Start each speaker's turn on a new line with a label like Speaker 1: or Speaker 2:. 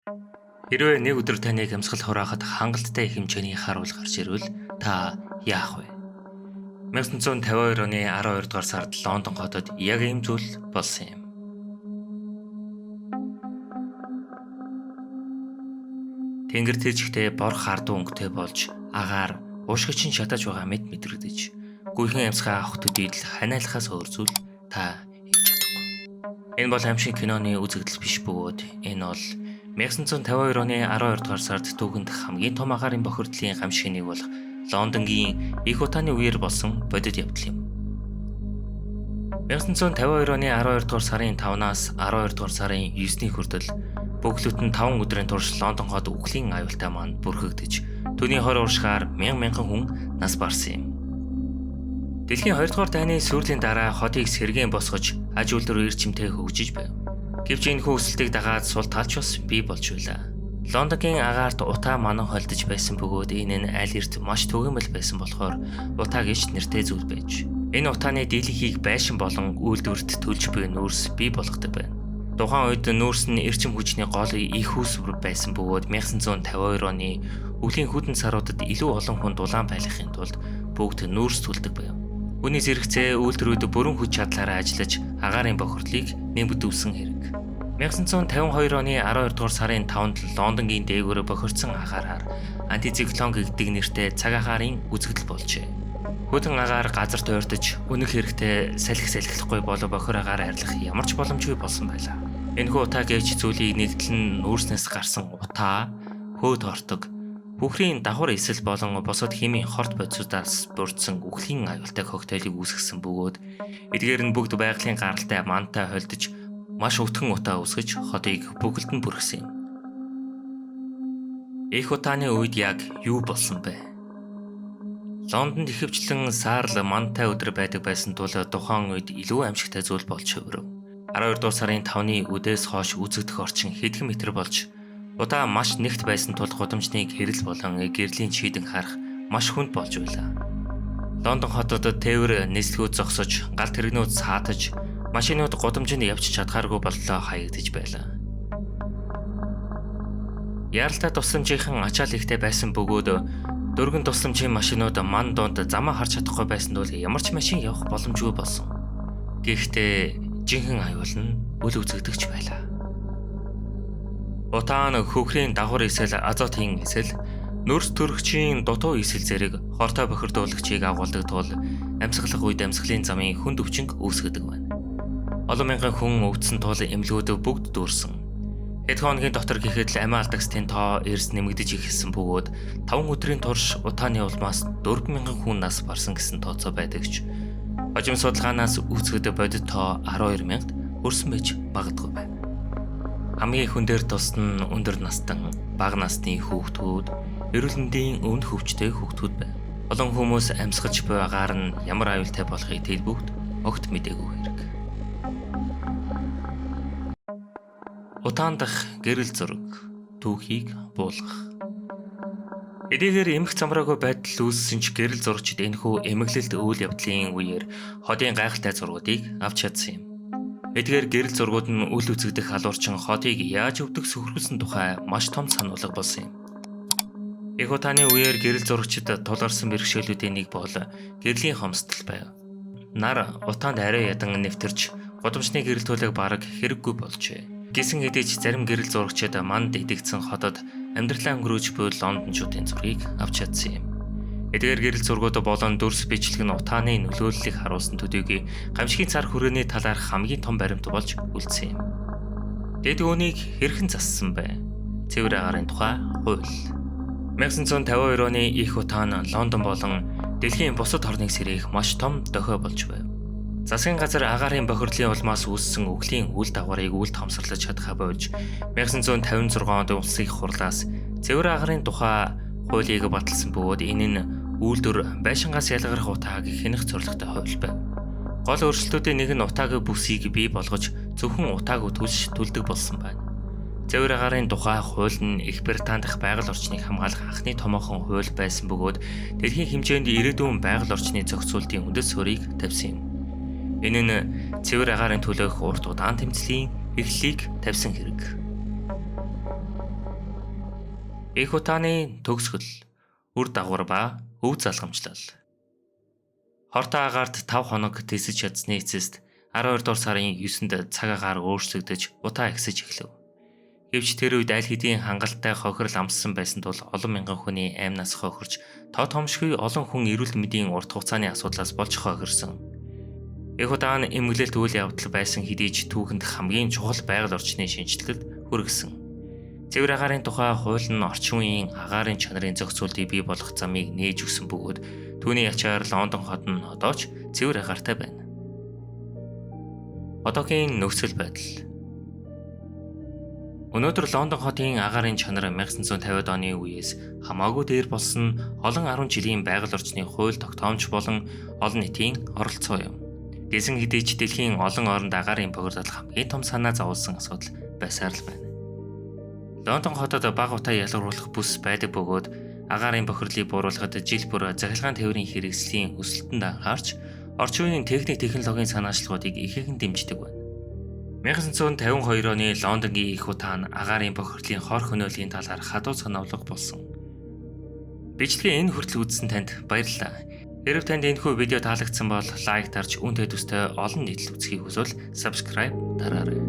Speaker 1: Хэрвээ нэг өдөр таныг амьсгал хураахад хангалттай хэмжээний харуул гарч ирвэл та яах вэ? 1952 оны 12 дугаар сард Лондон хотод яг ийм зүйл болсон юм. Тэнгэр тэрчгтээ бор хардуу өнгөтэй болж агаар уушгичин шатаж байгаа мэд мэдрэгдэж гүйхэн амьсгаа авах төдийд л ханиалахаас өөр зүйл та хийж чадахгүй. Энэ бол аимшиг киноны үзэгдэл биш бөгөөд энэ бол 1952 оны 12 дугаар сард түүхэнд хамгийн том агаарын бохирдлын гамшиг нэг болох Лондонгийн их утааны үеэр болсон бодит явдал юм. 1952 оны 12 дугаар сарын 5-наас 12 дугаар сарын 9-ний хүртэл бөглөт нь 5 өдрийн турш Лондон хот үхлийн аюултай маань бүрхэгдэж түүний хор уршихаар мянган хүн нас барсан юм. Дэлхийн 2 дугаар дайны сүрлийн дараа хотыг сэргээн босгож аж үйлдвэр эрчимтэй хөгжиж байв. Гэвч энэ хүсэлтийг дагаад сул талч бас бий болж байлаа. Лондонгийн агаарт утаа манан холдож байсан бөгөөд энэ нь аль эрт маш түгээмэл байсан болохоор утаа гэж нэртэй зүйл байж. Энэ утааны дийлэнхийг байшин болон үйлдвэрт төлж буй нүүрс бий болгодог байна. Тухайн үед нүүрс нь эрчим хүчний гол их үүсвэр байсан бөгөөд 1952 оны өвлийн хүдэн саруудад илүү олон хүн дулаан байлгахын тулд бүгд нүүрс төлдөг байв. Үүнээс зэрэгцээ үйлдвэрүүд бүрэн хүч чадлаараа ажиллаж агаарын бохирдлыг нэмэгдүүлсэн хэрэг. 1952 оны 12 дугаар сарын 5-нд Лондонгийн дээгүүрээ бохирдсон агаараар антициклон гэдэг нэртэй цаг агаарын үзэгдэл болжээ. Хүдэн агаар газар тойртож үнэх хэрэгтэй салхилахгүй болов бохир агаар арилгах ямар ч боломжгүй болсон байлаа. Энэхүү утаа гэвч зүйлийг нэгдлэн нүүрснээс гарсан утаа, хөөд ортог, бүхрийн давхар эсэл болон босод химийн хорт бодисуудаас бүрдсэн үхлийн аюултай коктейлийг үүсгэсэн бөгөөд эдгээр нь бүгд байгалийн гаралтай мантай холдож маш өвтгөн утаа үүсгэж хотыг бүгд нь бүрхсэн юм. Их утааны үед яг юу болсон бэ? Лондонд ихэвчлэн саарл мантай өдөр байдаг байсан тул тухайн үед илүү аимшигтай зүйл болж хувирв. 12 дугаар сарын 5-ны үдээс хойш үзэгдэх орчин хэдхэн метр болж удаа маш нэгт байсан тул гудамжны гэрэл болон гэрлийн чийдэн харах маш хүнд болж байлаа. Лондон хотод тээвэр нислэгүүд зогсож, гал тэрэгнүүд саатаж, машинууд гудамжинд явж чадхааргүй боллоо хаягдж байлаа. Яралтай тусламжийнхан ачаал ихтэй байсан бөгөөд дөргөн тусламжийн машинууд ман донд замаа харж чадахгүй байсан тул ямар ч машин явах боломжгүй болсон. Гэхдээ жинхэнэ аюул нь үл үзэгдэгч байлаа. Утаа нь хөхрийн дагвар эсэл азотын эсэл нөрс төрөгчийн дутуу эсэл зэрэг хортой бохирдуулагчийг агуулдаг тул амьсгалах үед амьсгалын замын хүнд өвчнг үүсгэдэг байна. Олон мянган хүн өвдсөн тул эмнэлгүүд бүгд дүүрсэн. Хэд хоногийн дотор гэхэд л амиа алдагсдын тоо эрс нэмэгдэж ихсэн бөгөөд 5 өдрийн турш утааны улмаас 4000 хүн нас барсан гэсэн тооцоо байдагч. Хожим судалгаанаас үүсгэж бодит тоо 12000-д хүрсэн байж магадгүй байна. Хамгийн хүн дээр тусна өндөр настан, бага насны хүүхдүүд, эрүүл мэндийн өвд хөвчтэй хүүхдүүд байна. Олон хүмүүс амьсгаж буй агаар нь ямар аюултай болохыг тэд бүгд огт мэдээгүй хэрэг. Утаан дахь гэрэл зураг, түүхийг буулгах. Эдгээр эмх замраагүй байдал үүссэн ч гэрэл зурагчид энэхүү эмэглэлт үйл явдлын үеэр хотын гайхалтай зургуудыг авч чадсан юм. Эдгээр гэрэл зургууд нь үл үзэгдэх алуурчин хотыг яаж өвдөх сөхрүүлсэн тухай маш том сануулга болсон юм. Их утааны үеэр гэрэл зурагчид тулгарсан бэрхшээлүүдийн нэг бол гэрлийн хомсдол байв. Нар утаанд арай ядан нэвтэрч гудамжны гэрэл төлөг бараг хэрэггүй болжээ. Гисэн хэдийч зарим гэрэл зурагчид манд идэгдсэн хотод амьдралаа өнгөрөөж буй лондончуудын зургийг авч чадсан юм. Эдгээр гэрэл зургууд болон дүрс бичлэг нь утааны нөлөөллийг харуулсан төдийгүй гамшигын цар хүрээний талаар хамгийн том баримт болж үлдсэн юм. Дэд үүнийг хэрхэн зассан бэ? Цэвэр агаарын тухай хууль. 1952 оны их утаан Лондон болон дэлхийн бусад орныг сэргээх маш том дохио болж байв. Засгийн газар агаарын бохирдлын улмаас үүссэн үхлийн үйл дагаврыг үл томсорлож чадхаа болж 1956 онд улсын их хурлаас цэвэр агаарын тухай хуулийг баталсан бөгөөд энэ нь үйлдвэр байшингаас ялгарх утааг хянах зорилготой хууль байв. Гол өөрчлөлтүүдийн нэг нь утаагийн бүсийг бий болгож зөвхөн утааг төлдөг болсон байна. Цэвэр агаарын тухай хууль нь Их Британи дахь байгаль орчныг хамгаалах анхны томоохон хууль байсан бөгөөд дэлхийн хэмжээнд ирээдүйн байгаль орчны зохицуултын үндэс суурийг тавьсан юм. Энэ нь цэвэр агаарын төлөөх урт удаан тэмцлийн эхлэлийг тавьсан хэрэг. Эх утааны төгсгөл, үр дагавар ба өв залгамжлал. Хортой агаарт 5 хоног тисэж чадсны эцэст 12 дугаар сарын 9-нд цаг агаар өөрчлөгдөж утаа ихсэж эхлэв. Гэвч тэр үед аль хэдийн хангалттай хохирол амссан байсан тул олон мянган хүний аймнаас хохирч тод хомшгүй олон хүн эрүүл мэндийн урт хугацааны асуудлаас болж хохирсон. Эх удаан эмгэлэлт үйл явдал байсан хэдий ч түүхэнд хамгийн чухал байгаль орчны шинжилгэд хүргэсэн. Цэвэр агаарын тухай хууль нь орчин үеийн агаарын чанарын зохицуултыг бий болгох замыг нээж өгсөн бөгөөд түүний ачаар Лондон хот нь одоо ч цэвэр агаартай байна. Одоогийн нөхцөл байдал. Өнөөдөр Лондон хотын агаарын чанар 1950-ад оны үеэс хамаагүй дээр болсон олон 10 жилийн байгаль орчны хууль тогтоомж болон олон нийтийн оролцоо юм. Гэсэн хэдий ч дэлхийн олон оронд агаарын бохирдол хамгийн том санаа зовлон асуудал байсаар л байна. Лондон хотод бага утаа ялгаруулах бүс байдаг бөгөөд агаарын бохирдлыг бууруулахад жил бүр захилгаан тээврийн хэрэгслийн өсөлтөнд анхаарч орчин үеийн технологийн санаачлагуудыг ихээхэн дэмждэг байна. 1952 оны Лондонгийн эх утаан агаарын бохирдлын хор хөнөөлийн талаар хадуу санаалга болсон. Бичлэгээ энэ хүртэл үзсэн танд баярлалаа. Хэрв танд энэхүү видео таалагдсан бол лайк дарж үнэтэй төстэй олон нийтлэл үзхийг хүсвэл subscribe дараарай.